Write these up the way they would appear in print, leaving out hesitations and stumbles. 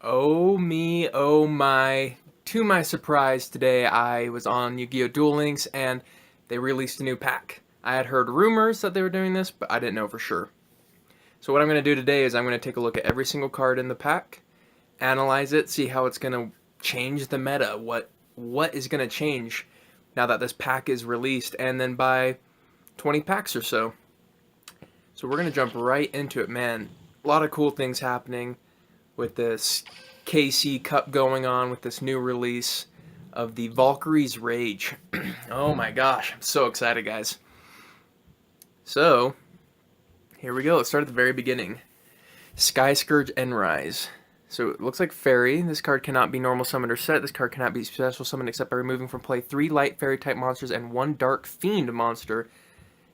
Oh me, oh my. To my surprise, today I was on Yu-Gi-Oh! Duel Links and they released a new pack. I had heard rumors that they were doing this, but I didn't know for sure. So what I'm going to do today is I'm going to take a look at every single card in the pack, analyze it, see how it's going to change the meta, what is going to change now that this pack is released, and then buy 20 packs or so. So we're going to jump right into it, man. A lot of cool things happening with this KC Cup going on with this new release of the Valkyrie's Rage. Oh my gosh, I'm so excited, guys. So, here we go. Let's start at the very beginning. Sky Scourge Enrise. So it looks like Fairy. This card cannot be normal summoned or set. This card cannot be special summoned except by removing from play 3 light fairy type monsters and 1 dark fiend monster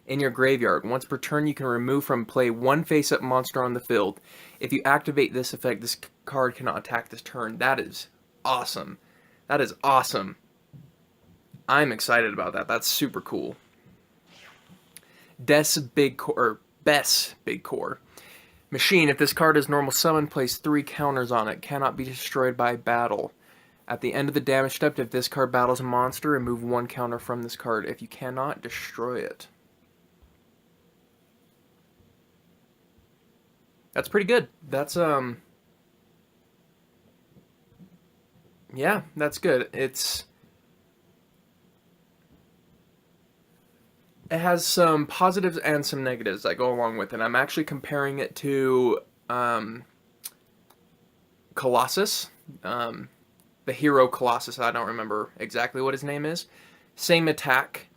in your graveyard. Once per turn, you can remove from play 1 face-up monster on the field. If you activate this effect, this card cannot attack this turn. That is awesome. That is awesome. I'm excited about that. That's super cool. Bess Big Core. Machine, if this card is normal summon, place 3 counters on it. Cannot be destroyed by battle. At the end of the damage step, if this card battles a monster, remove 1 counter from this card. If you cannot, destroy it. That's pretty good. That's yeah, that's good. It has some positives and some negatives that go along with it. I'm actually comparing it to Colossus, the hero Colossus. I don't remember exactly what his name is. Same attack,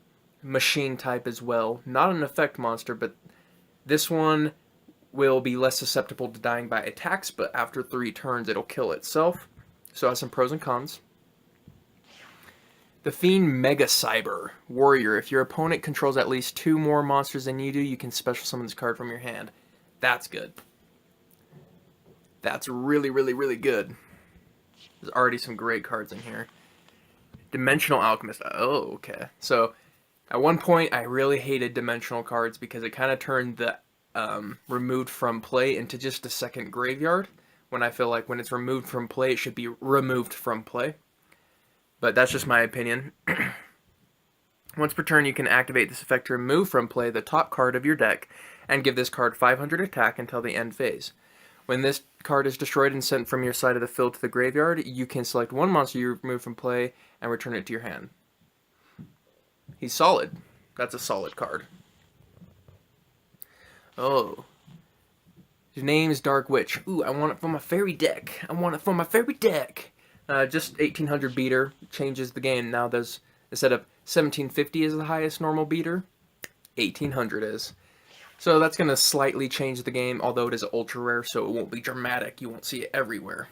machine type as well. Not an effect monster, but this one will be less susceptible to dying by attacks, but after 3 turns it'll kill itself. So it has some pros and cons. The Fiend Mega Cyber Warrior. If your opponent controls at least 2 more monsters than you do, you can special summon this card from your hand. That's good. That's really, really, really good. There's already some great cards in here. Dimensional Alchemist. Oh, okay. So, at one point, I really hated dimensional cards because it kind of turned the removed from play into just a second graveyard, when I feel like when it's removed from play, it should be removed from play. But that's just my opinion. Once per turn, you can activate this effect to remove from play the top card of your deck and give this card 500 attack until the end phase. When this card is destroyed and sent from your side of the field to the graveyard, you can select 1 monster you remove from play and return it to your hand. He's solid. That's a solid card. Oh. His name is Dark Witch. Ooh, I want it for my fairy deck. Just 1800 beater changes the game. Now there's, instead of 1750 is the highest normal beater, 1800 is. So that's going to slightly change the game, although it is ultra rare, so it won't be dramatic. You won't see it everywhere.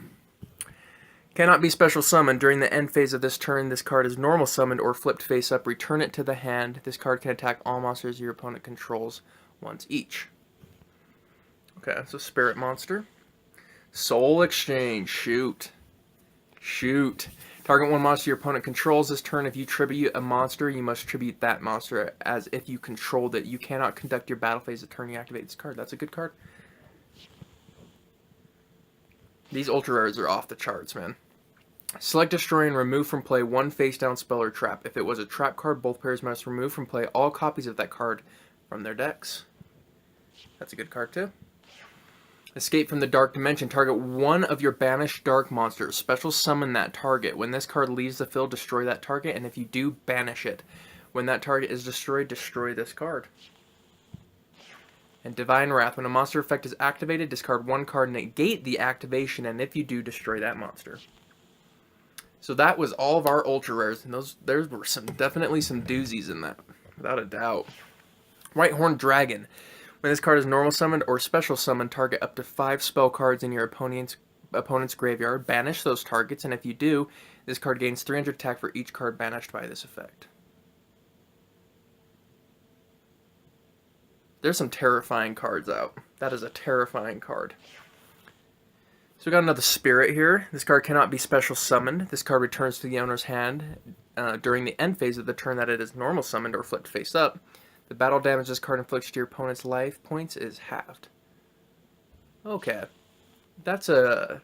Cannot be special summoned. During the end phase of this turn, this card is normal summoned or flipped face up. Return it to the hand. This card can attack all monsters your opponent controls once each. Okay, so Spirit Monster. Soul Exchange. Shoot. Target 1 monster your opponent controls this turn. If you tribute a monster, you must tribute that monster as if you controlled it. You cannot conduct your battle phase the turn you activate this card. That's a good card. These ultra rares are off the charts, man. Select, destroy, and remove from play 1 face-down spell or trap. If it was a trap card, both players must remove from play all copies of that card from their decks. That's a good card, too. Escape from the Dark Dimension. Target 1 of your banished dark monsters. Special summon that target. When this card leaves the field, destroy that target, and if you do, banish it. When that target is destroyed, destroy this card. And Divine Wrath. When a monster effect is activated, discard 1 card, negate the activation, and if you do, destroy that monster. So that was all of our ultra rares, and there were definitely some doozies in that, without a doubt. Whitehorn Dragon. When this card is normal summoned or special summoned, target up to 5 spell cards in your opponent's graveyard. Banish those targets, and if you do, this card gains 300 attack for each card banished by this effect. There's some terrifying cards out. That is a terrifying card. So we got another Spirit here. This card cannot be special summoned. This card returns to the owner's hand during the end phase of the turn that it is normal summoned or flipped face up. The battle damage this card inflicts to your opponent's life points is halved. Okay. That's a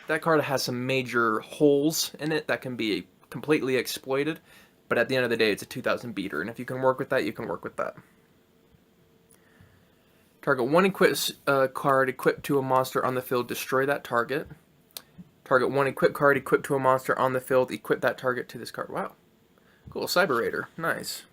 that card has some major holes in it that can be completely exploited, but at the end of the day, it's a 2000 beater, and if you can work with that, you can work with that. Target one equipped card equipped to a monster on the field, destroy that target. Target one equipped card equipped to a monster on the field, equip that target to this card. Wow. Cool, Cyber Raider. Nice.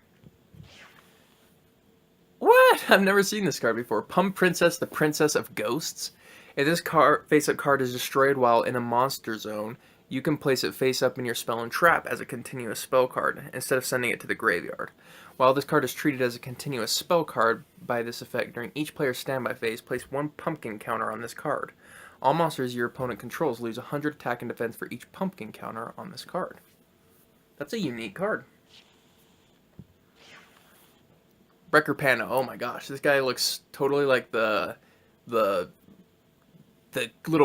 What? I've never seen this card before. Pum Princess, the Princess of Ghosts. If this face-up card is destroyed while in a monster zone, you can place it face-up in your spell and trap as a continuous spell card, instead of sending it to the graveyard. While this card is treated as a continuous spell card by this effect, during each player's standby phase, place one pumpkin counter on this card. All monsters your opponent controls lose 100 attack and defense for each pumpkin counter on this card. That's a unique card. Wrecker Panda. Oh my gosh, this guy looks totally like the little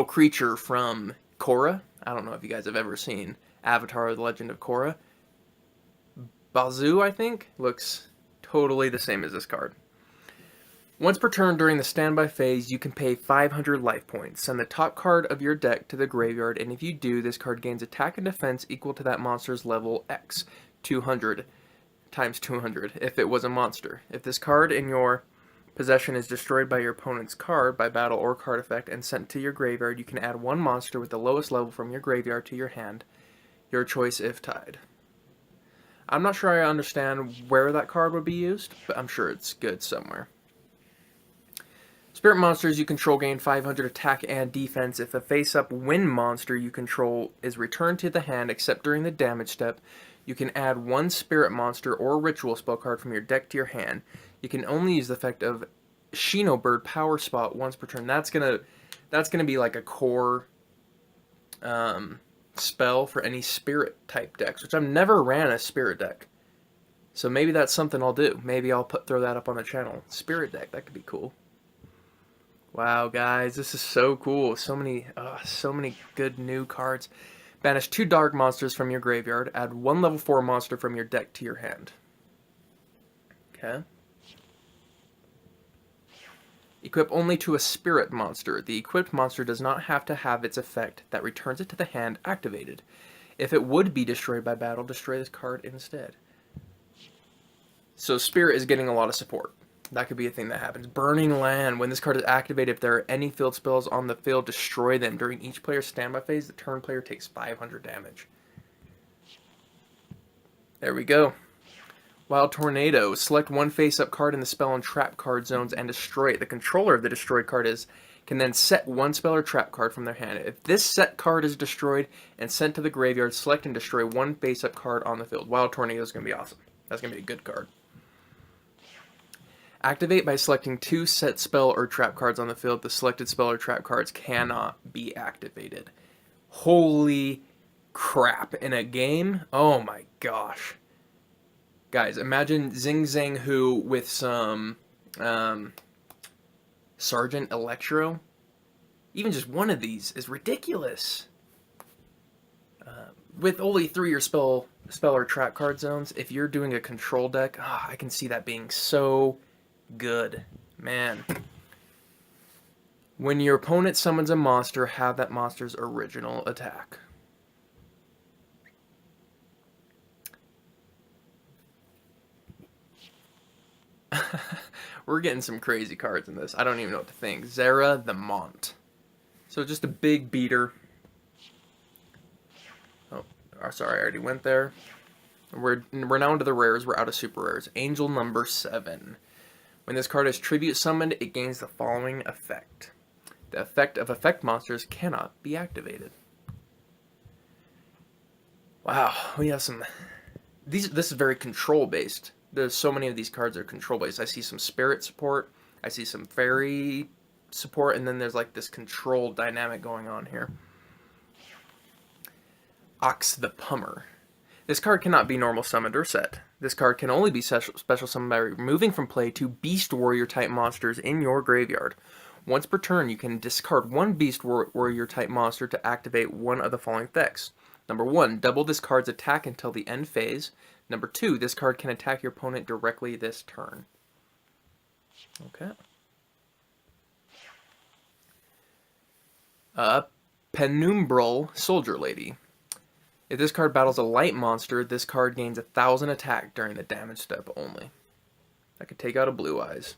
creature from Korra. I don't know if you guys have ever seen Avatar: The Legend of Korra. Bazoo, I think, looks totally the same as this card. Once per turn during the standby phase, you can pay 500 life points. Send the top card of your deck to the graveyard, and if you do, this card gains attack and defense equal to that monster's level X, 200 times 200, if it was a monster. If this card in your possession is destroyed by your opponent's card by battle or card effect and sent to your graveyard, you can add one monster with the lowest level from your graveyard to your hand, your choice if tied. I'm not sure I understand where that card would be used, but I'm sure it's good somewhere. Spirit monsters you control gain 500 attack and defense. If a face-up wind monster you control is returned to the hand except during the damage step, you can add one spirit monster or ritual spell card from your deck to your hand. You can only use the effect of Shino Bird Power Spot once per turn. That's gonna be like a core spell for any spirit type decks, which I've never ran a spirit deck. So maybe that's something I'll do. Maybe I'll throw that up on the channel. Spirit deck, that could be cool. Wow, guys, this is so cool. So many good new cards. Banish 2 dark monsters from your graveyard. Add 1 level 4 monster from your deck to your hand. Okay. Equip only to a spirit monster. The equipped monster does not have to have its effect that returns it to the hand activated. If it would be destroyed by battle, destroy this card instead. So spirit is getting a lot of support. That could be a thing that happens. Burning Land. When this card is activated, if there are any field spells on the field, destroy them. During each player's standby phase, the turn player takes 500 damage. There we go. Wild Tornado. Select one face-up card in the spell and trap card zones and destroy it. The controller of the destroyed card can then set one spell or trap card from their hand. If this set card is destroyed and sent to the graveyard, select and destroy one face-up card on the field. Wild Tornado is going to be awesome. That's going to be a good card. Activate by selecting 2 set spell or trap cards on the field. The selected spell or trap cards cannot be activated. Holy crap. In a game? Oh my gosh. Guys, imagine Zing Zang Hu with some Sergeant Electro. Even just one of these is ridiculous. With only 3 or spell or trap card zones, if you're doing a control deck, I can see that being so good. Man. When your opponent summons a monster, have that monster's original attack. We're getting some crazy cards in this. I don't even know what to think. Zera the Mont. So just a big beater. Oh, sorry, I already went there. We're now into the rares. We're out of super rares. Angel number 7. When this card is tribute summoned, it gains the following effect. The effect of effect monsters cannot be activated. Wow, we have some... This is very control-based. There's so many of these cards are control-based. I see some spirit support, I see some fairy support, and then there's like this control dynamic going on here. Ox the Pummer. This card cannot be normal summoned or set. This card can only be special summoned by removing from play 2 Beast Warrior type monsters in your graveyard. Once per turn, you can discard 1 Beast Warrior type monster to activate one of the following effects. Number 1, double this card's attack until the end phase. Number 2, this card can attack your opponent directly this turn. Okay. Penumbral Soldier Lady. If this card battles a light monster, this card gains 1,000 attack during the damage step only. I could take out a Blue Eyes.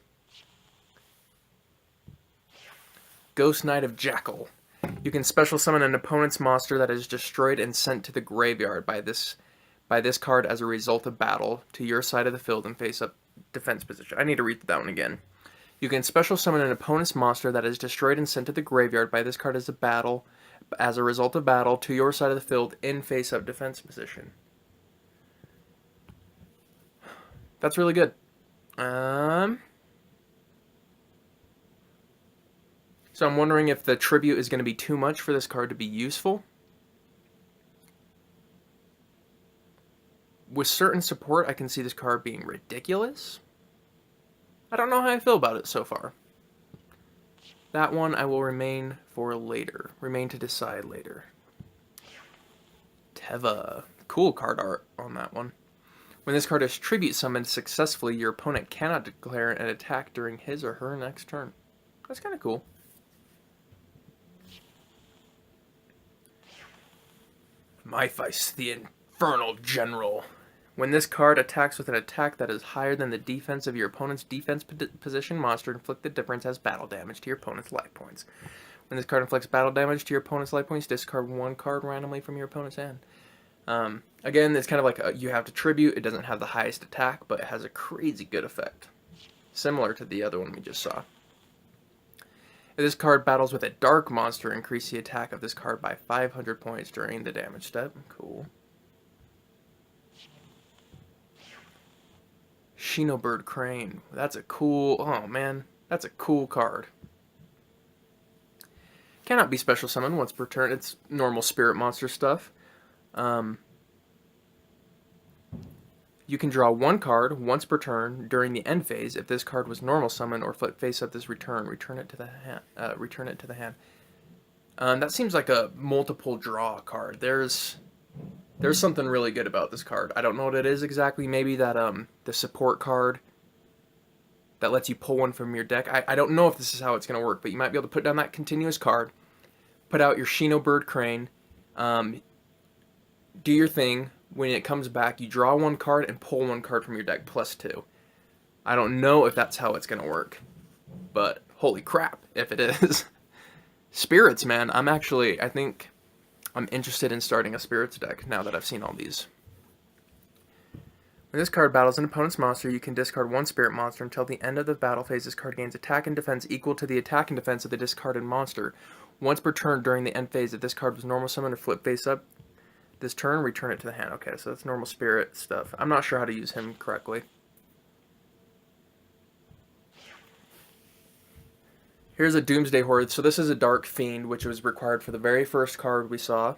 Ghost Knight of Jackal. You can special summon an opponent's monster that is destroyed and sent to the graveyard by this card as a result of battle to your side of the field and face up defense position. I need to read that one again. You can special summon an opponent's monster that is destroyed and sent to the graveyard by this card as a result of battle to your side of the field in face up defense position. That's really good. So I'm wondering if the tribute is going to be too much for this card to be useful. With certain support, I can see this card being ridiculous. I don't know how I feel about it so far. That one I will remain for later. Remain to decide later. Teva. Cool card art on that one. When this card is tribute summoned successfully, your opponent cannot declare an attack during his or her next turn. That's kind of cool. Myphis, the Infernal General. When this card attacks with an attack that is higher than the defense of your opponent's defense position monster, inflict the difference as battle damage to your opponent's life points. When this card inflicts battle damage to your opponent's life points, discard one card randomly from your opponent's hand. Again, it's kind of like you have to tribute. It doesn't have the highest attack, but it has a crazy good effect. Similar to the other one we just saw. If this card battles with a dark monster, increase the attack of this card by 500 points during the damage step. Cool. Shinobird Crane. That's a cool... Oh, man. That's a cool card. Cannot be special summoned once per turn. It's normal spirit monster stuff. You can draw one card once per turn during the end phase. If this card was normal summon or flip face up this return it to the hand. Return it to the hand. That seems like a multiple draw card. There's something really good about this card. I don't know what it is exactly. Maybe that the support card that lets you pull one from your deck. I don't know if this is how it's going to work, but you might be able to put down that continuous card, put out your Shinobird Crane, do your thing. When it comes back, you draw one card and pull one card from your deck +2. I don't know if that's how it's going to work, but holy crap if it is. Spirits, man. I think I'm interested in starting a Spirits deck now that I've seen all these. When this card battles an opponent's monster, you can discard one Spirit monster until the end of the battle phase. This card gains attack and defense equal to the attack and defense of the discarded monster. Once per turn during the end phase, if this card was normal summon or flip face up this turn, return it to the hand. Okay, so that's normal spirit stuff. I'm not sure how to use him correctly. Here's a Doomsday Horde. So this is a Dark Fiend, which was required for the very first card we saw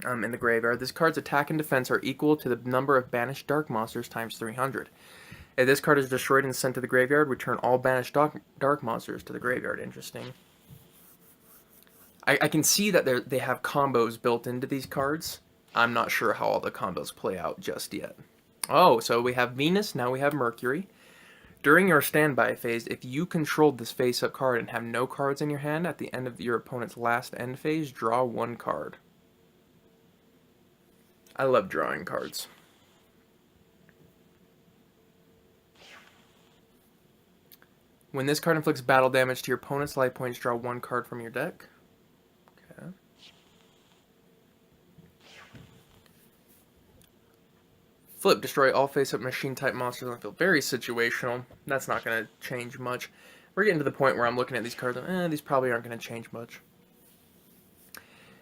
in the graveyard. This card's attack and defense are equal to the number of banished dark monsters times 300. If this card is destroyed and sent to the graveyard, return all banished dark monsters to the graveyard. Interesting. I can see that they have combos built into these cards. I'm not sure how all the combos play out just yet. Oh, so we have Venus, now we have Mercury. During your standby phase, if you controlled this face-up card and have no cards in your hand, at the end of your opponent's last end phase, draw one card. I love drawing cards. When this card inflicts battle damage to your opponent's life points, draw one card from your deck. Flip, destroy all face-up machine-type monsters on the field. Very situational. That's not going to change much. We're getting to the point where I'm looking at these cards and these probably aren't going to change much.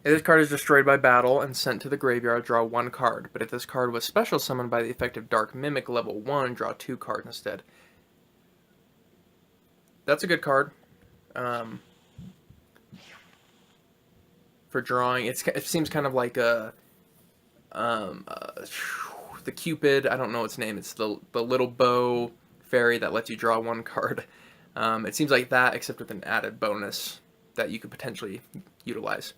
If this card is destroyed by battle and sent to the graveyard, draw one card. But if this card was special summoned by the effect of Dark Mimic level 1, draw two cards instead. That's a good card. For drawing, it seems kind of like a... the Cupid, I don't know its name, it's the little bow fairy that lets you draw one card. It seems like that, except with an added bonus that you could potentially utilize.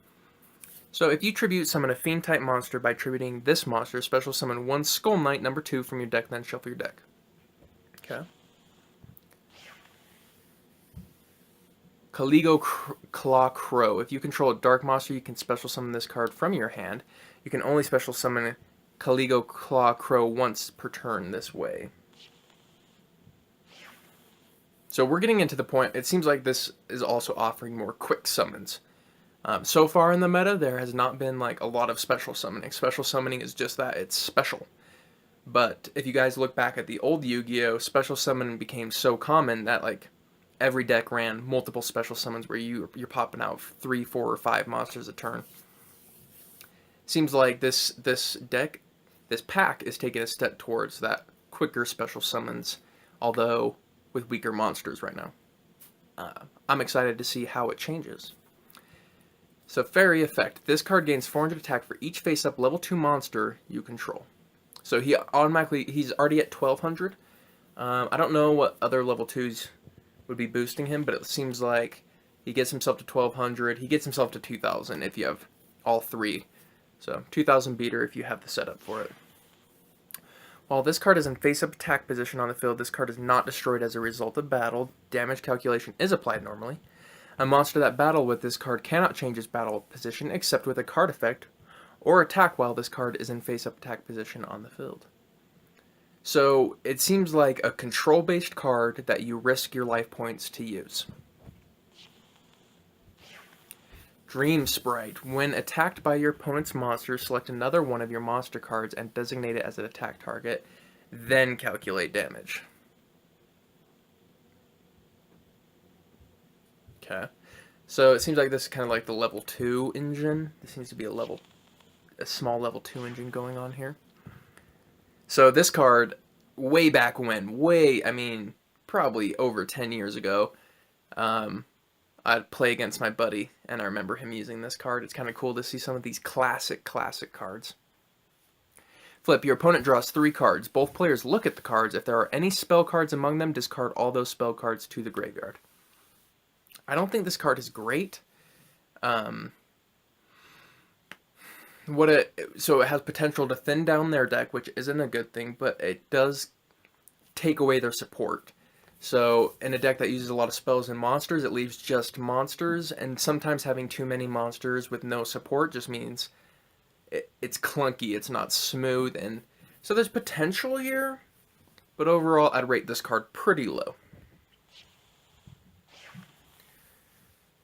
So if you tribute summon a fiend-type monster by tributing this monster, special summon one Skull Knight number 2 from your deck, then shuffle your deck. Okay. Claw Crow. If you control a dark monster, you can special summon this card from your hand. You can only special summon Caligo Claw Crow once per turn this way. So we're getting into the point, it seems like this is also offering more quick summons. So far in the meta, there has not been like a lot of special summoning. Special summoning is just that, it's special. But if you guys look back at the old Yu-Gi-Oh!, special summon became so common that like every deck ran multiple special summons where you're popping out 3, 4, or 5 monsters a turn. Seems like this pack is taking a step towards that quicker special summons, although with weaker monsters right now. I'm excited to see how it changes. So Fairy Effect. This card gains 400 attack for each face-up level 2 monster you control. So he's already at 1200. I don't know what other level 2s would be boosting him, but it seems like he gets himself to 1200. He gets himself to 2000 if you have all 3. So 2000 beater if you have the setup for it. While this card is in face-up attack position on the field, this card is not destroyed as a result of battle. Damage calculation is applied normally. A monster that battled with this card cannot change its battle position except with a card effect or attack while this card is in face-up attack position on the field. So it seems like a control-based card that you risk your life points to use. Dream Sprite. When attacked by your opponent's monster, select another one of your monster cards and designate it as an attack target, then calculate damage. Okay. So it seems like this is kind of like the level 2 engine. This seems to be a small level 2 engine going on here. So this card, way back when, probably over 10 years ago, I'd play against my buddy, and I remember him using this card. It's kind of cool to see some of these classic cards. Flip, your opponent draws 3 cards. Both players look at the cards. If there are any spell cards among them, discard all those spell cards to the graveyard. I don't think this card is great. So it has potential to thin down their deck, which isn't a good thing, but it does take away their support. So in a deck that uses a lot of spells and monsters, it leaves just monsters, and sometimes having too many monsters with no support just means it's clunky, it's not smooth, and so there's potential here, but overall I'd rate this card pretty low.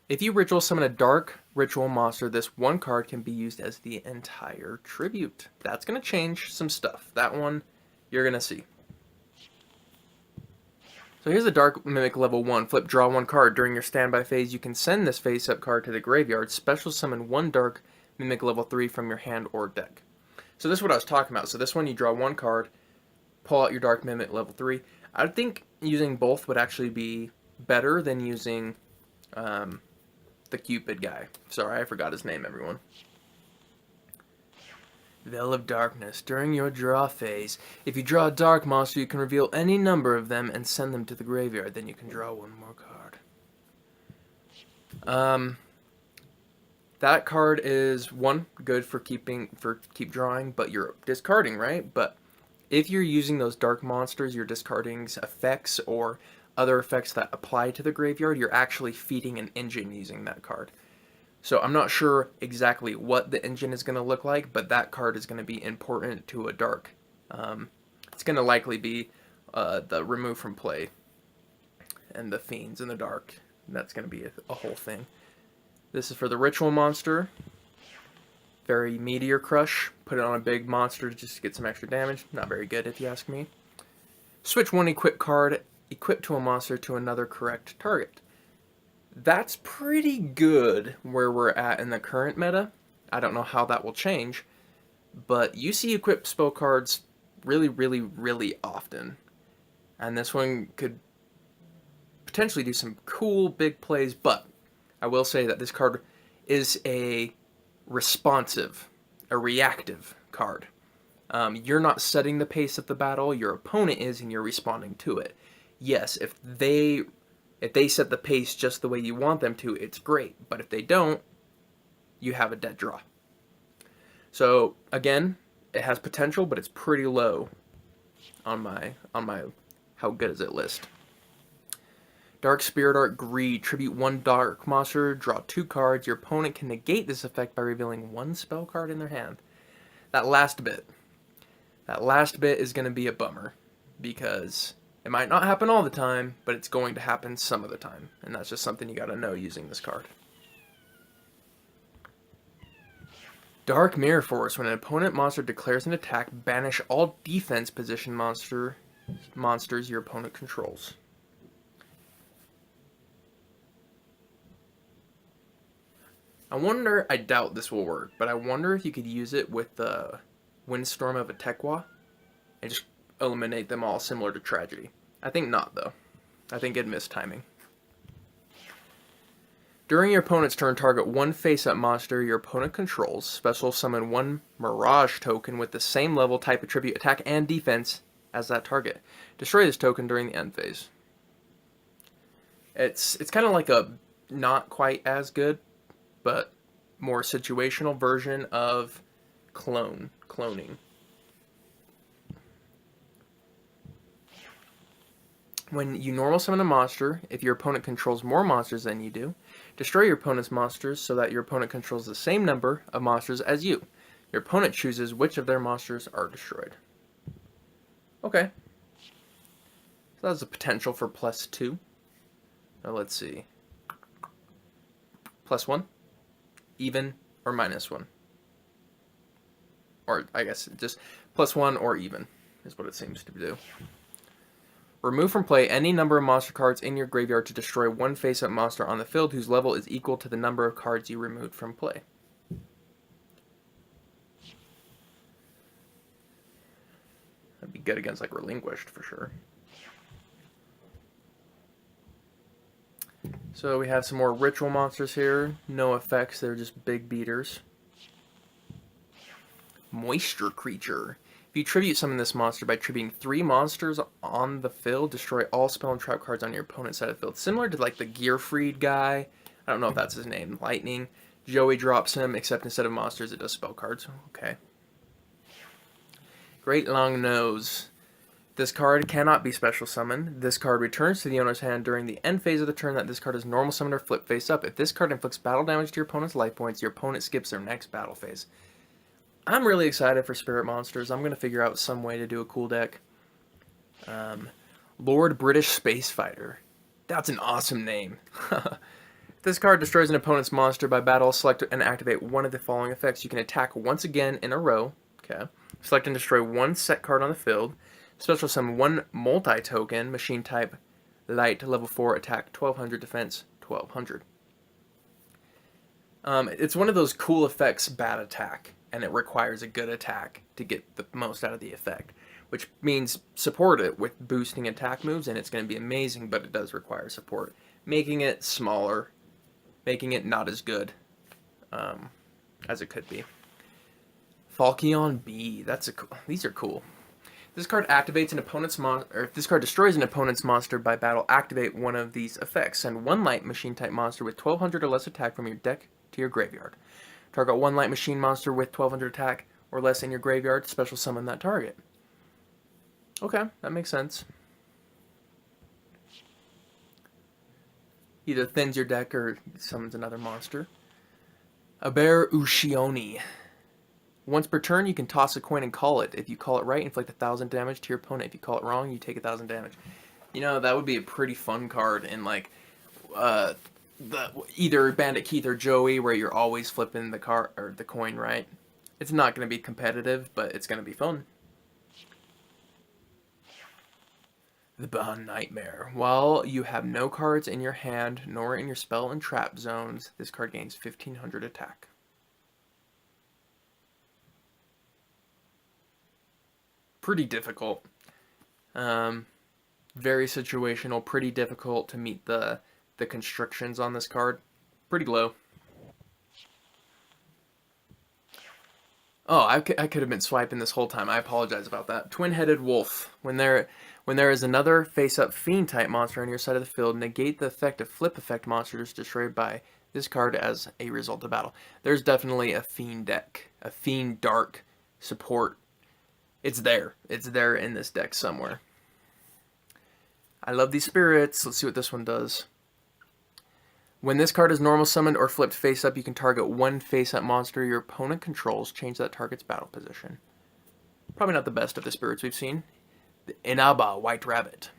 If you ritual summon a dark ritual monster, this one card can be used as the entire tribute. That's going to change some stuff. That one you're going to see. So here's a Dark Mimic level 1. Flip, draw 1 card. During your standby phase, you can send this face-up card to the graveyard. Special summon 1 Dark Mimic level 3 from your hand or deck. So this is what I was talking about. So this one, you draw 1 card, pull out your Dark Mimic level 3. I think using both would actually be better than using the Cupid guy. Sorry, I forgot his name, everyone. Veil of Darkness. During your draw phase, if you draw a dark monster, you can reveal any number of them and send them to the graveyard. Then you can draw 1 more card. That card is good for keep drawing, but you're discarding, right? But if you're using those dark monsters, you're discarding effects or other effects that apply to the graveyard, you're actually feeding an engine using that card. So I'm not sure exactly what the engine is going to look like, but that card is going to be important to a dark. It's going to likely be the remove from play and the fiends in the dark. That's going to be a whole thing. This is for the ritual monster. Very Meteor Crush. Put it on a big monster just to get some extra damage. Not very good if you ask me. Switch 1 equip card equipped to a monster to another correct target. That's pretty good where we're at in the current meta. I don't know how that will change, but you see equipped spell cards really, really, really often. And this one could potentially do some cool big plays, but I will say that this card is a reactive card. You're not setting the pace of the battle, your opponent is, and you're responding to it. Yes, if they set the pace just the way you want them to, it's great. But if they don't, you have a dead draw. So again, it has potential, but it's pretty low on my how good is it list. Dark Spirit Art Greed. Tribute 1 dark monster, draw 2 cards. Your opponent can negate this effect by revealing 1 spell card in their hand. That last bit is going to be a bummer, because it might not happen all the time, but it's going to happen some of the time, and that's just something you got to know using this card. Dark Mirror Force. When an opponent monster declares an attack, banish all defense position monsters your opponent controls. I doubt this will work, but I wonder if you could use it with the Windstorm of Atekwa and just eliminate them all, similar to Tragedy. I think not, though. I think it'd miss timing. During your opponent's turn, target 1 face-up monster your opponent controls. Special summon 1 Mirage token with the same level, type, attribute, attack, and defense as that target. Destroy this token during the end phase. It's kind of like a not quite as good, but more situational version of cloning. When you normal summon a monster, if your opponent controls more monsters than you do, destroy your opponent's monsters so that your opponent controls the same number of monsters as you. Your opponent chooses which of their monsters are destroyed. Okay. So that's a potential for +2. Now let's see. +1, even, or -1. Or I guess just +1 or even is what it seems to do. Remove from play any number of monster cards in your graveyard to destroy 1 face-up monster on the field whose level is equal to the number of cards you removed from play. That'd be good against like Relinquished for sure. So we have some more ritual monsters here. No effects, they're just big beaters. Moisture Creature. If you tribute summon this monster by tributing 3 monsters on the field, destroy all spell and trap cards on your opponent's side of the field. Similar to like the Gearfried guy. I don't know if that's his name. Lightning. Joey drops him, except instead of monsters, it does spell cards. Okay. Great Long Nose. This card cannot be special summoned. This card returns to the owner's hand during the end phase of the turn that this card is normal summoned or flip face up. If this card inflicts battle damage to your opponent's life points, your opponent skips their next battle phase. I'm really excited for Spirit Monsters. I'm going to figure out some way to do a cool deck. Lord British Space Fighter. That's an awesome name. This card destroys an opponent's monster by battle. Select and activate one of the following effects. You can attack once again in a row. Okay. Select and destroy 1 set card on the field. Special summon 1 multi-token, machine type, light, level 4, attack 1200, defense 1200. It's one of those cool effects, bad attack, and it requires a good attack to get the most out of the effect, which means support it with boosting attack moves, and it's going to be amazing, but it does require support, making it smaller, making it not as good as it could be. Falchion B. These are cool. This card activates an opponent's monster, or if this card destroys an opponent's monster by battle, activate one of these effects. Send 1 light machine type monster with 1200 or less attack from your deck to your graveyard. Target 1 light machine monster with 1200 attack or less in your graveyard, special summon that target. Okay, that makes sense. Either thins your deck or summons another monster. Aber Ushioni. Once per turn, you can toss a coin and call it. If you call it right, inflict 1,000 damage to your opponent. If you call it wrong, you take 1,000 damage. You know, that would be a pretty fun card in, like, either Bandit Keith or Joey, where you're always flipping the card or the coin right. It's not going to be competitive, but it's going to be fun. The Bahan Nightmare. While you have no cards in your hand, nor in your spell and trap zones, this card gains 1,500 attack. Pretty difficult. Very situational, pretty difficult to meet the constrictions on this card. Pretty low. Oh, I could have been swiping this whole time. I apologize about that. Twin-Headed Wolf. When there is another face-up fiend type monster on your side of the field, negate the effect of flip effect monsters destroyed by this card as a result of battle. There's definitely a fiend deck, a fiend dark support. It's there. It's there in this deck somewhere. I love these spirits. Let's see what this one does. When this card is normal summoned or flipped face up, you can target one face up monster your opponent controls. Change that target's battle position. Probably not the best of the spirits we've seen. The Inaba, White Rabbit.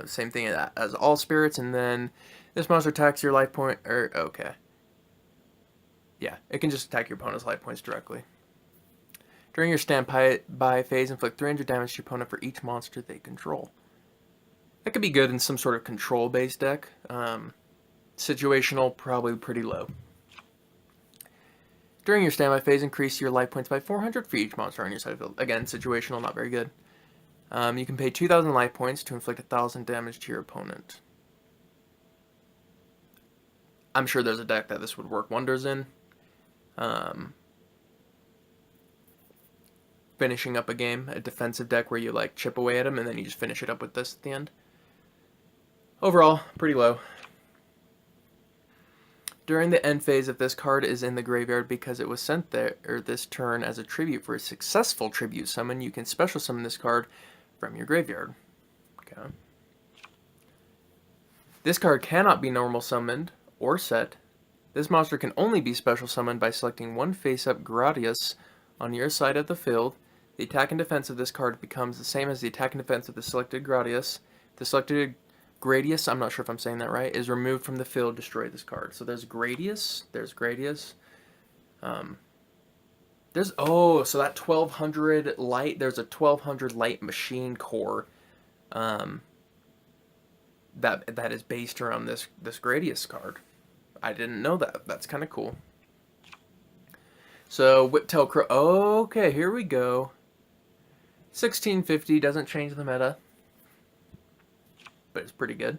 Same thing as all spirits, and then this monster attacks your life point. Okay. Yeah, it can just attack your opponent's life points directly. During your standby phase, inflict 300 damage to your opponent for each monster they control. That could be good in some sort of control-based deck. Situational, probably pretty low. During your standby phase, increase your life points by 400 for each monster on your side of the field. Again, situational, not very good. You can pay 2,000 life points to inflict 1,000 damage to your opponent. I'm sure there's a deck that this would work wonders in. Finishing up a game, a defensive deck where you like chip away at them and then you just finish it up with this at the end. Overall, pretty low. During the end phase, if this card is in the graveyard because it was sent there or this turn as a tribute for a successful tribute summon, you can special summon this card from your graveyard. Okay. This card cannot be normal summoned or set. This monster can only be special summoned by selecting one face-up Gradius on your side of the field. The attack and defense of this card becomes the same as the attack and defense of the selected Gradius. The selected Gradius, I'm not sure if I'm saying that right, is removed from the field. Destroy this card. So there's Gradius. There's Gradius. So that 1200 light. There's a 1200 light machine core. That is based around this Gradius card. I didn't know that. That's kind of cool. So Whiptail Crow. Okay, here we go. 1650 doesn't change the meta, but it's pretty good.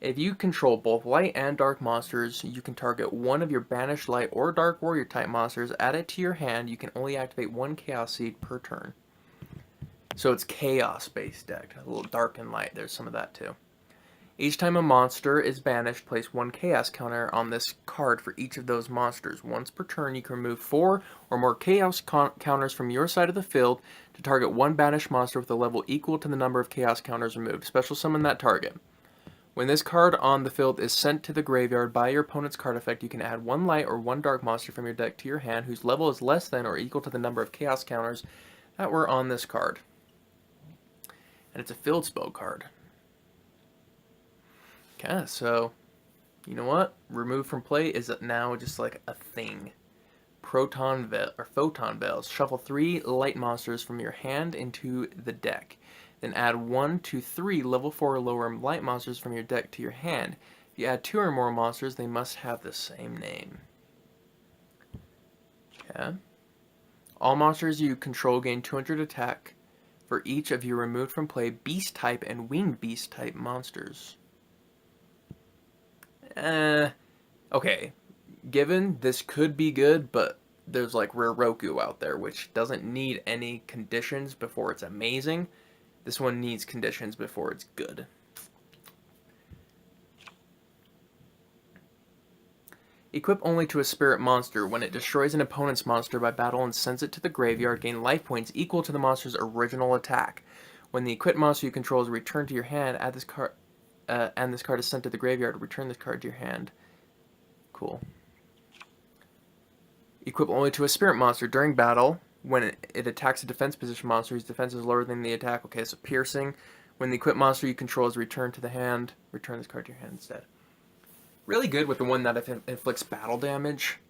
If you control both light and dark monsters, you can target one of your banished light or dark warrior type monsters, add it to your hand. You can only activate one chaos seed per turn. So it's chaos based deck. A little dark and light. There's some of that too. Each time a monster is banished, place one chaos counter on this card for each of those monsters. Once per turn, you can remove 4 or more chaos counters from your side of the field to target one banished monster with a level equal to the number of chaos counters removed. Special summon that target. When this card on the field is sent to the graveyard by your opponent's card effect, you can add one light or one dark monster from your deck to your hand whose level is less than or equal to the number of chaos counters that were on this card. And it's a field spell card. Okay, so, you know what? Remove from play is now just like a thing. Photon Veils. Shuffle 3 light monsters from your hand into the deck. Then add 1 to 3 level 4 or lower light monsters from your deck to your hand. If you add 2 or more monsters, they must have the same name. Okay. All monsters you control gain 200 attack for each of your removed from play beast type and winged beast type monsters. Okay. Given this could be good, but there's like Rare Roku out there, which doesn't need any conditions before it's amazing. This one needs conditions before it's good. Equip only to a spirit monster. When it destroys an opponent's monster by battle and sends it to the graveyard, gain life points equal to the monster's original attack. When the equipped monster you control is returned to your hand, add this card. And this card is sent to the graveyard. Return this card to your hand. Cool. Equip only to a spirit monster. During battle, when it attacks a defense position monster whose defense is lower than the attack. Okay, so piercing. When the equipped monster you control is returned to the hand, return this card to your hand instead. Really good with the one that inflicts battle damage.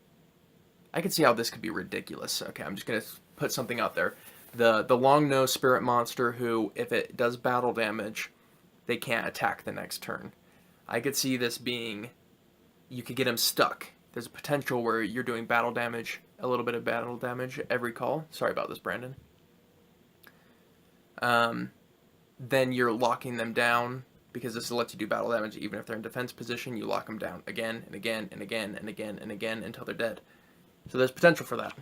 I can see how this could be ridiculous. Okay, I'm just going to put something out there. The long-nosed spirit monster who, if it does battle damage, they can't attack the next turn. I could see this being, you could get him stuck. There's a potential where you're doing battle damage, a little bit of battle damage every call. Sorry about this, Brandon. Then you're locking them down, because this lets you do battle damage even if they're in defense position. You lock them down again and again and again and again and again until they're dead. So there's potential for that.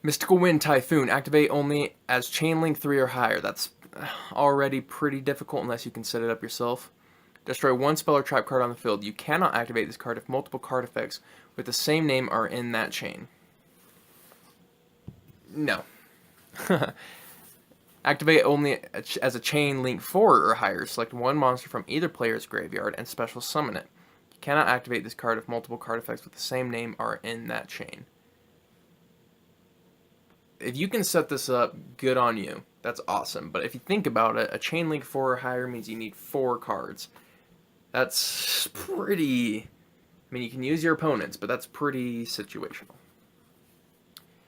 Mystical Wind Typhoon. Activate only as Chain Link 3 or higher. That's already pretty difficult unless you can set it up yourself. Destroy one spell or trap card on the field. You cannot activate this card if multiple card effects with the same name are in that chain. No. Activate only as a chain link 4 or higher. Select one monster from either player's graveyard and special summon it. You cannot activate this card if multiple card effects with the same name are in that chain. If you can set this up, good on you. That's awesome. But if you think about it, a chain link 4 or higher means you need 4 cards. That's pretty... I mean, you can use your opponents, but that's pretty situational.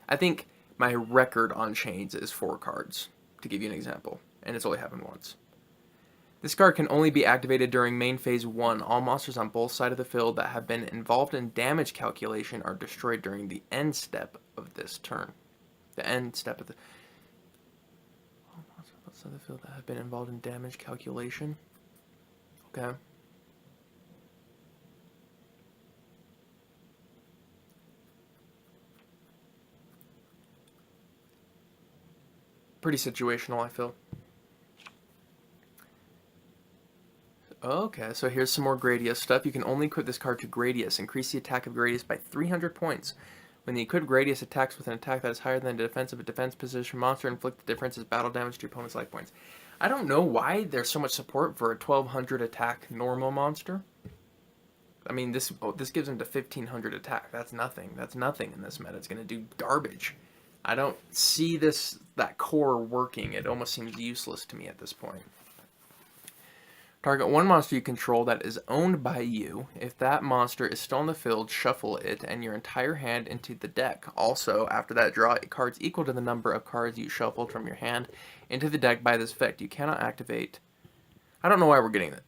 I think my record on chains is 4 cards, to give you an example, and it's only happened once. This card can only be activated during main phase 1. All monsters on both sides of the field that have been involved in damage calculation are destroyed during the end step of this turn. The end step of the... All monsters on both sides of the field that have been involved in damage calculation. Okay. Pretty situational, I feel. Okay, so here's some more Gradius stuff. You can only equip this card to Gradius. Increase the attack of Gradius by 300 points. When the equipped Gradius attacks with an attack that is higher than the defense of a defense position monster, inflict the difference as battle damage to your opponent's life points. I don't know why there's so much support for a 1200 attack normal monster. I mean, this gives him to 1500 attack. That's nothing. That's nothing in this meta. It's going to do garbage. I don't see that core working. It almost seems useless to me at this point. Target one monster you control that is owned by you. If that monster is still on the field, shuffle it and your entire hand into the deck. Also, after that, draw cards equal to the number of cards you shuffled from your hand into the deck by this effect. You cannot activate... I don't know why we're getting that.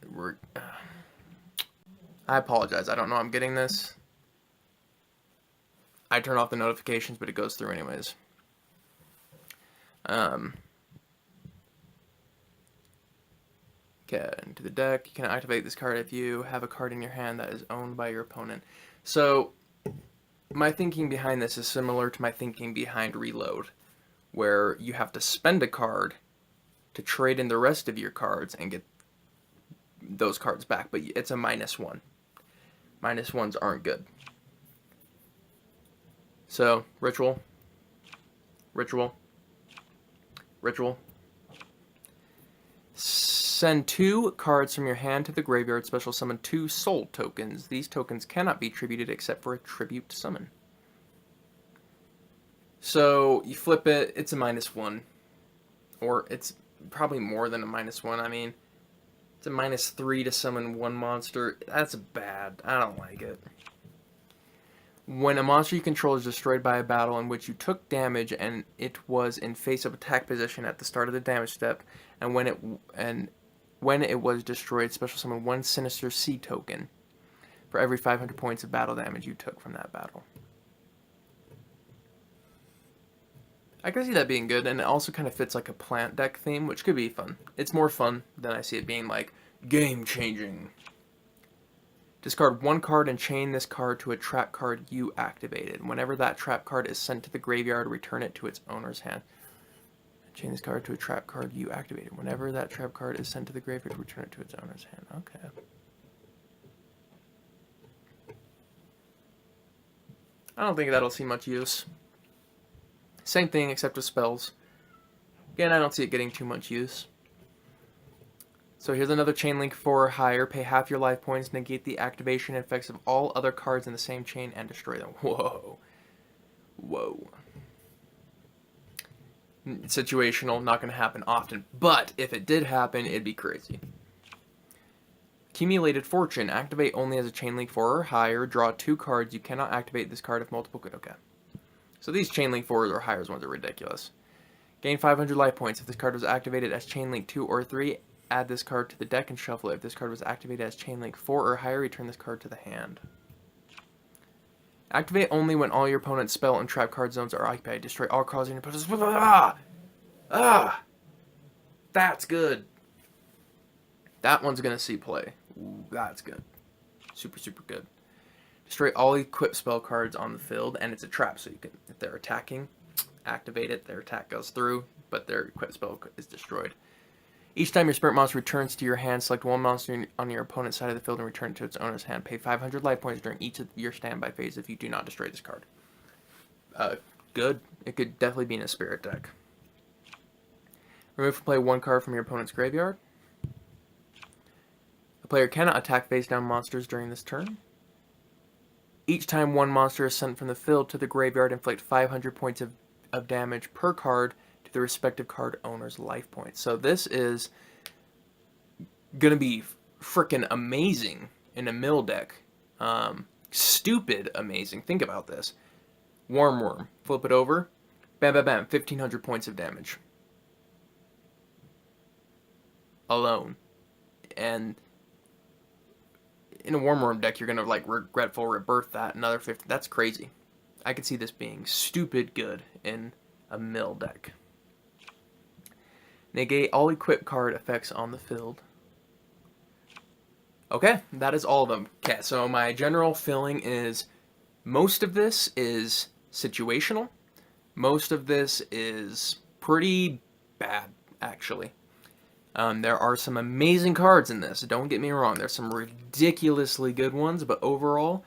I apologize. I don't know I'm getting this. I turn off the notifications, but it goes through anyways. Get into the deck. You can activate this card if you have a card in your hand that is owned by your opponent. So, my thinking behind this is similar to my thinking behind Reload, where you have to spend a card to trade in the rest of your cards and get those cards back, but it's a -1. -1s aren't good. So, Ritual. Send 2 cards from your hand to the graveyard. Special summon 2 soul tokens. These tokens cannot be tributed except for a tribute summon. So, you flip it, it's a -1. Or it's probably more than a -1. I mean, it's a -3 to summon 1 monster. That's bad. I don't like it. When a monster you control is destroyed by a battle in which you took damage and it was in face-up attack position at the start of the damage step, and when it was destroyed, special summon 1 Sinister Sea token for every 500 points of battle damage you took from that battle. I can see that being good, and it also kind of fits like a plant deck theme, which could be fun. It's more fun than I see it being like game-changing. Discard 1 card and chain this card to a trap card you activated. Whenever that trap card is sent to the graveyard, return it to its owner's hand. Chain this card to a trap card you activated. Whenever that trap card is sent to the graveyard, return it to its owner's hand. Okay. I don't think that'll see much use. Same thing except with spells. Again, I don't see it getting too much use. So here's another chain link 4 or higher. Pay half your life points, negate the activation effects of all other cards in the same chain, and destroy them. Whoa. Whoa. Situational, not going to happen often. But if it did happen, it'd be crazy. Accumulated Fortune. Activate only as a chain link 4 or higher. Draw 2 cards. You cannot activate this card if multiple... Okay. So these chain link 4s or higher ones are ridiculous. Gain 500 life points. If this card was activated as chain link 2 or 3, add this card to the deck and shuffle it. If this card was activated as chain link 4 or higher, return this card to the hand. Activate only when all your opponent's spell and trap card zones are occupied. Destroy all cards in your opponent's... That's good. That one's going to see play. Ooh, that's good. Super, super good. Destroy all equipped spell cards on the field, and it's a trap, so you can, if they're attacking, activate it, their attack goes through, but their equipped spell is destroyed. Each time your spirit monster returns to your hand, select 1 monster on your opponent's side of the field and return it to its owner's hand. Pay 500 life points during each of your standby phase if you do not destroy this card. Good. It could definitely be in a spirit deck. Remove from play one card from your opponent's graveyard. The player cannot attack face-down monsters during this turn. Each time one monster is sent from the field to the graveyard, inflict 500 points of damage per card to the respective card owner's life points. So this is going to be freaking amazing in a mill deck. Stupid amazing. Think about this. Worm. Flip it over. Bam, bam, bam. 1,500 points of damage. Alone. And in a Worm deck, you're going to, like, Regretful Rebirth that. Another 50. That's crazy. I could see this being stupid good in a mill deck. Negate all equipped card effects on the field. Okay, that is all of them. Okay, so my general feeling is most of this is situational. Most of this is pretty bad, actually. There are some amazing cards in this, don't get me wrong. There's some ridiculously good ones, but overall,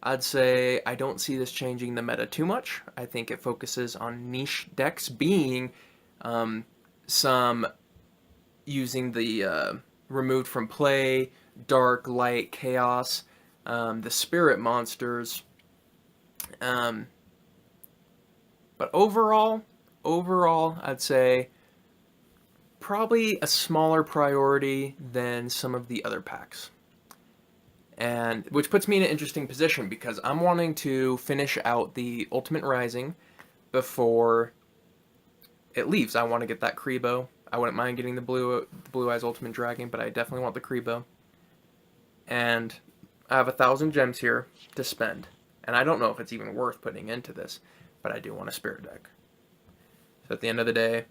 I'd say I don't see this changing the meta too much. I think it focuses on niche decks being some using the removed from play, dark, light, chaos, the spirit monsters. But overall, I'd say probably a smaller priority than some of the other packs. And which puts me in an interesting position because I'm wanting to finish out the Ultimate Rising before it leaves. I want to get that Kribo. I wouldn't mind getting the Blue Eyes Ultimate Dragon, but I definitely want the Kribo. And I have 1,000 gems here to spend. And I don't know if it's even worth putting into this, but I do want a spirit deck. So at the end of the day,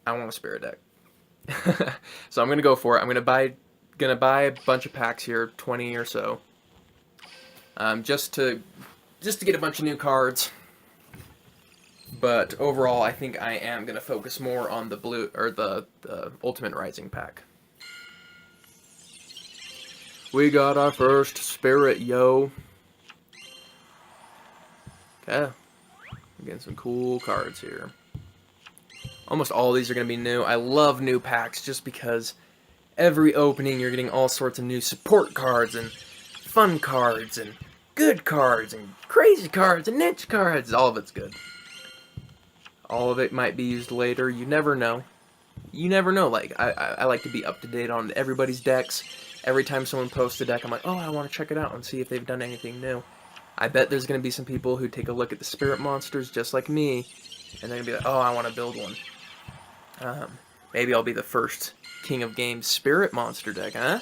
I want a spirit deck. So I'm gonna go for it. I'm gonna buy a bunch of packs here, 20 or so, just to get a bunch of new cards. But overall, I think I am gonna focus more on the blue or the Ultimate Rising pack. We got our first spirit, yo. Okay, we're getting some cool cards here. Almost all of these are going to be new. I love new packs just because every opening you're getting all sorts of new support cards and fun cards and good cards and crazy cards and niche cards. All of it's good. All of it might be used later. You never know. You never know. Like, I like to be up to date on everybody's decks. Every time someone posts a deck, I'm like, oh, I want to check it out and see if they've done anything new. I bet there's going to be some people who take a look at the spirit monsters just like me, and they're going to be like, oh, I want to build one. Maybe I'll be the first King of Games spirit monster deck, huh?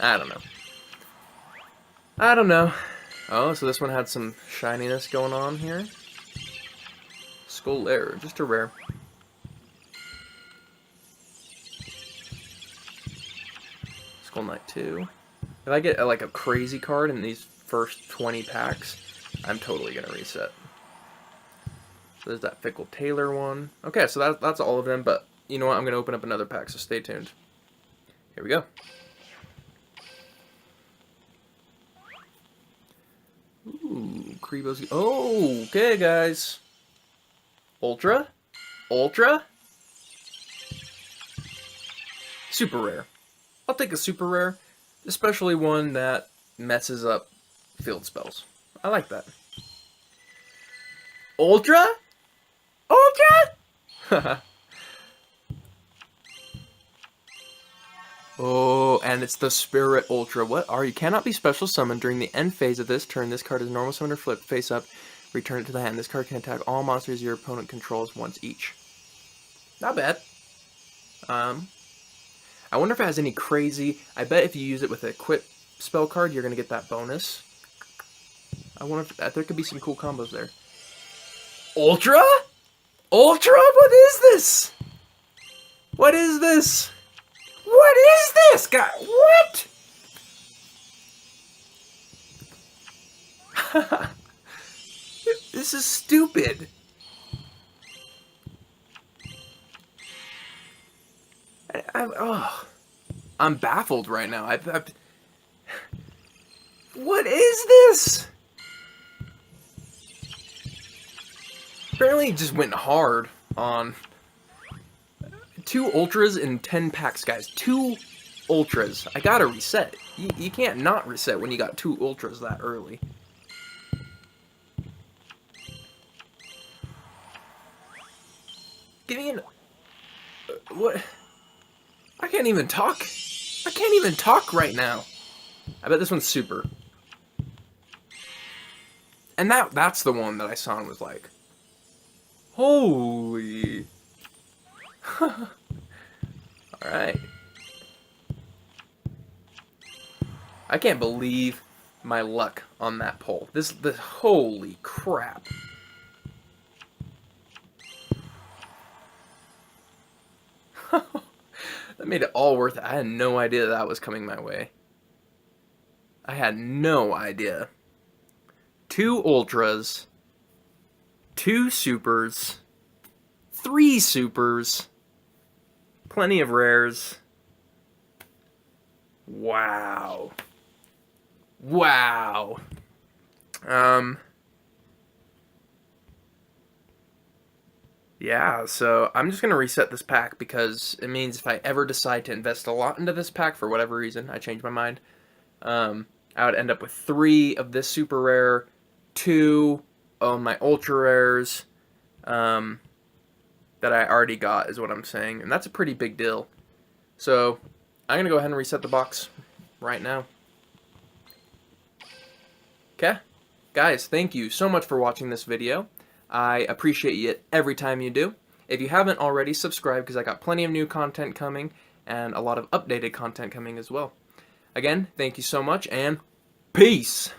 I don't know. Oh, so this one had some shininess going on here. Skull Lair, just a rare. Skull Knight 2. If I get like a crazy card in these first 20 packs, I'm totally gonna reset. So there's that Fickle Tailor one. Okay, so that's all of them, but you know what? I'm gonna open up another pack, so stay tuned. Here we go. Ooh, Kribo's. Oh, okay, guys. Ultra? Super rare. I'll take a super rare, especially one that messes up field spells. I like that. Ultra? Oh, and it's the Spirit Ultra. What are you? Cannot be special summoned during the end phase of this turn. This card is normal summon or flip face up. Return it to the hand. This card can attack all monsters your opponent controls once each. Not bad. I wonder if it has any crazy... I bet if you use it with a equip spell card, you're going to get that bonus. I wonder if there could be some cool combos there. Ultra? Ultra? What is this? What is this? What is this, guy? What? This is stupid. I'm baffled right now. What is this? Apparently, he just went hard on 2 ultras in 10 packs, guys. 2 ultras. I gotta reset. You can't not reset when you got 2 ultras that early. Give me an... what? I can't even talk. I can't even talk right now. I bet this one's super. And that's the one that I saw and was like, holy. Alright. I can't believe my luck on that pull. This holy crap. That made it all worth it. I had no idea that was coming my way. I had no idea. 2 ultras, 2 supers, 3 supers, plenty of rares. Wow. Wow. Yeah, so I'm just going to reset this pack because it means if I ever decide to invest a lot into this pack for whatever reason, I change my mind, I would end up with 3 of this super rare, 2 of my ultra rares that I already got is what I'm saying, and that's a pretty big deal. So I'm going to go ahead and reset the box right now. Okay? Guys, thank you so much for watching this video. I appreciate it every time you do. If you haven't already, subscribe because I got plenty of new content coming and a lot of updated content coming as well. Again, thank you so much and peace!